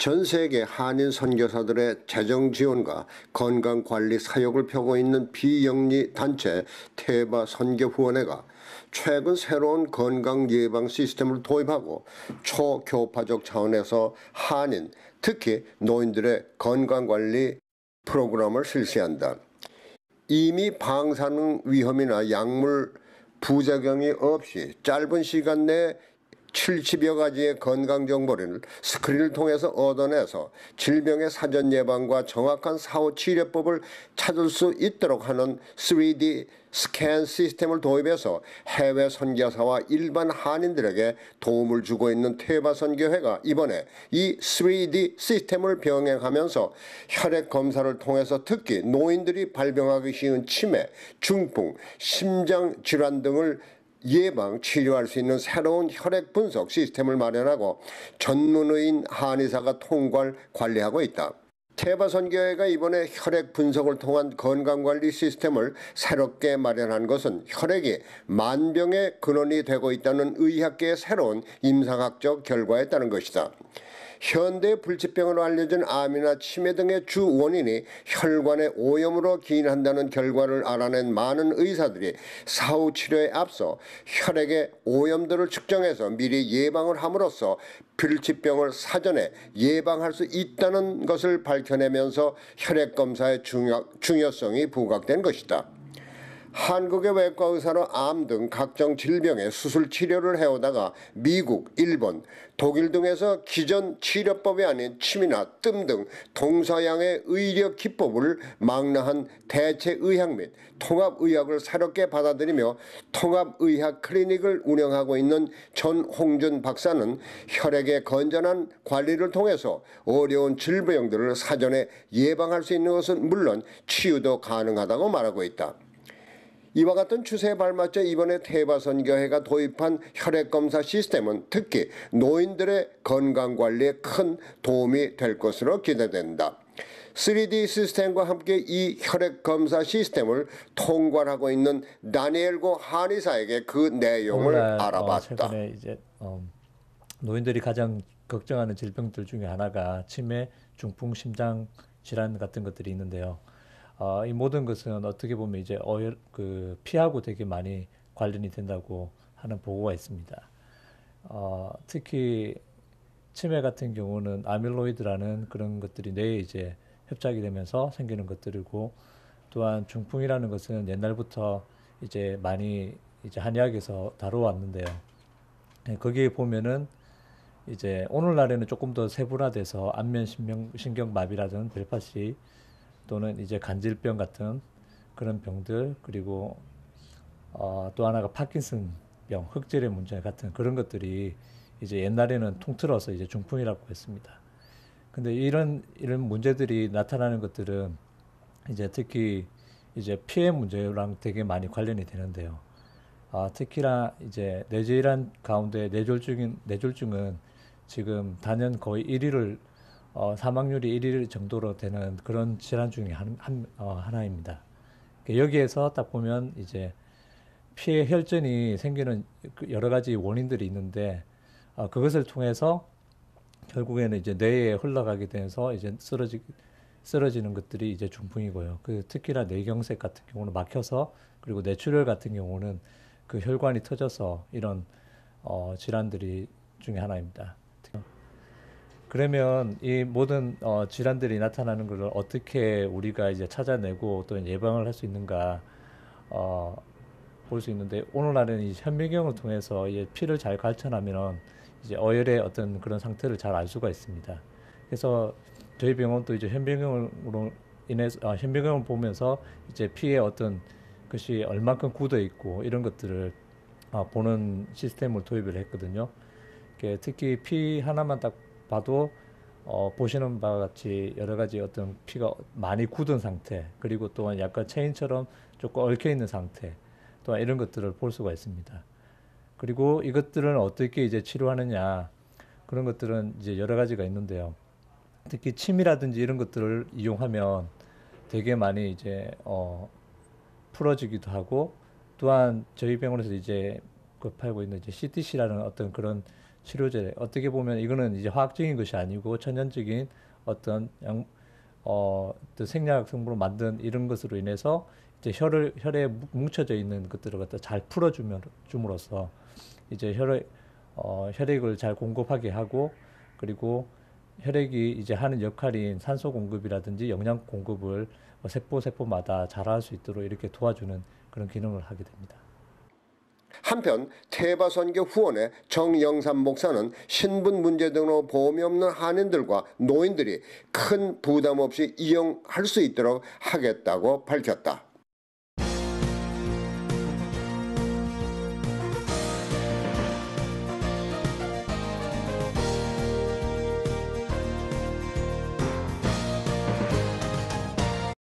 전 세계 한인 선교사들의 재정 지원과 건강관리 사역을 펴고 있는 비영리 단체 테바 선교후원회가 최근 새로운 건강 예방 시스템을 도입하고 초교파적 차원에서 한인, 특히 노인들의 건강관리 프로그램을 실시한다. 이미 방사능 위험이나 약물 부작용이 없이 짧은 시간 내에 70여 가지의 건강 정보를 스크린을 통해서 얻어내서 질병의 사전 예방과 정확한 사후 치료법을 찾을 수 있도록 하는 3D 스캔 시스템을 도입해서 해외 선교사와 일반 한인들에게 도움을 주고 있는 테바 선교회가 이번에 이 3D 시스템을 병행하면서 혈액 검사를 통해서 특히 노인들이 발병하기 쉬운 치매, 중풍, 심장 질환 등을 예방, 치료할 수 있는 새로운 혈액 분석 시스템을 마련하고 전문의인 한의사가 통과를 관리하고 있다. 테바 선교회가 이번에 혈액 분석을 통한 건강관리 시스템을 새롭게 마련한 것은 혈액이 만병의 근원이 되고 있다는 의학계의 새로운 임상학적 결과에 따른 것이다. 현대 불치병으로 알려진 암이나 치매 등의 주 원인이 혈관의 오염으로 기인한다는 결과를 알아낸 많은 의사들이 사후 치료에 앞서 혈액의 오염도를 측정해서 미리 예방을 함으로써 불치병을 사전에 예방할 수 있다는 것을 밝혀내면서 혈액 검사의 중요성이 부각된 것이다. 한국의 외과 의사로 암 등 각종 질병의 수술 치료를 해오다가 미국, 일본, 독일 등에서 기존 치료법이 아닌 침이나 뜸 등 동서양의 의료 기법을 망라한 대체의학 및 통합의학을 새롭게 받아들이며 통합의학 클리닉을 운영하고 있는 전홍준 박사는 혈액의 건전한 관리를 통해서 어려운 질병들을 사전에 예방할 수 있는 것은 물론 치유도 가능하다고 말하고 있다. 이와 같은 추세에 발맞춰 이번에 테바 선교회가 도입한 혈액검사 시스템은 특히 노인들의 건강관리에 큰 도움이 될 것으로 기대된다. 3D 시스템과 함께 이 혈액검사 시스템을 통과하고 있는 다니엘고 한의사에게 그 내용을 알아봤다. 최근에 이제 노인들이 가장 걱정하는 질병들 중에 하나가 치매, 중풍, 심장 질환 같은 것들이 있는데요. 이 모든 것은 어떻게 보면 이제 피하고 되게 많이 관련이 된다고 하는 보고가 있습니다. 특히 치매 같은 경우는 아밀로이드라는 그런 것들이 뇌에 이제 협착이 되면서 생기는 것들이고, 또한 중풍이라는 것은 옛날부터 이제 많이 이제 한의학에서 다뤄왔는데요. 거기에 보면은 이제 오늘날에는 조금 더 세분화돼서 안면 신경마비라든 벨파시 또는 이제 간질병 같은 그런 병들, 그리고 또 하나가 파킨슨병, 흑질의 문제 같은 그런 것들이 이제 옛날에는 통틀어서 이제 중풍이라고 했습니다. 근데 이런 문제들이 나타나는 것들은 이제 특히 이제 피해 문제랑 되게 많이 관련이 되는데요. 특히나 이제 뇌질환 가운데 뇌졸중은 지금 단연 거의 1위를 사망률이 1위 정도로 되는 그런 질환 중에 하나입니다. 여기에서 딱 보면 이제 피해 혈전이 생기는 여러 가지 원인들이 있는데, 그것을 통해서 결국에는 이제 뇌에 흘러가게 돼서 이제 쓰러지는 것들이 이제 중풍이고요. 특히나 뇌경색 같은 경우는 막혀서, 그리고 뇌출혈 같은 경우는 그 혈관이 터져서 이런 질환들이 중에 하나입니다. 그러면 이 모든 질환들이 나타나는 것을 어떻게 우리가 이제 찾아내고 또 예방을 할 수 있는가 볼 수 있는데, 오늘날에는 이 현미경을 통해서 피를 잘 관찰하면 이제 어혈의 어떤 그런 상태를 잘 알 수가 있습니다. 그래서 저희 병원도 이제 현미경으로 인해서 현미경을 보면서 이제 피에 어떤 것이 얼만큼 굳어 있고 이런 것들을 보는 시스템을 도입을 했거든요. 특히 피 하나만 딱 봐도 보시는 바와 같이 여러 가지 어떤 피가 많이 굳은 상태, 그리고 또한 약간 체인처럼 조금 얽혀 있는 상태, 또한 이런 것들을 볼 수가 있습니다. 그리고 이것들은 어떻게 이제 치료하느냐, 그런 것들은 이제 여러 가지가 있는데요. 특히 침이라든지 이런 것들을 이용하면 되게 많이 이제 풀어지기도 하고, 또한 저희 병원에서 이제 팔고 있는 이제 CTC라는 어떤 그런 치료제, 어떻게 보면 이거는 이제 화학적인 것이 아니고 천연적인 어떤 또 생리학 성분으로 만든 이런 것으로 인해서 이제 혈에 뭉쳐져 있는 것들을 갖다 잘 줌으로써 이제 혈액을 잘 공급하게 하고, 그리고 혈액이 이제 하는 역할인 산소 공급이라든지 영양 공급을 세포마다 잘 할 수 있도록 이렇게 도와주는 그런 기능을 하게 됩니다. 한편 태바선교 후원의 정영삼 목사는 신분 문제 등으로 보험이 없는 한인들과 노인들이 큰 부담 없이 이용할 수 있도록 하겠다고 밝혔다.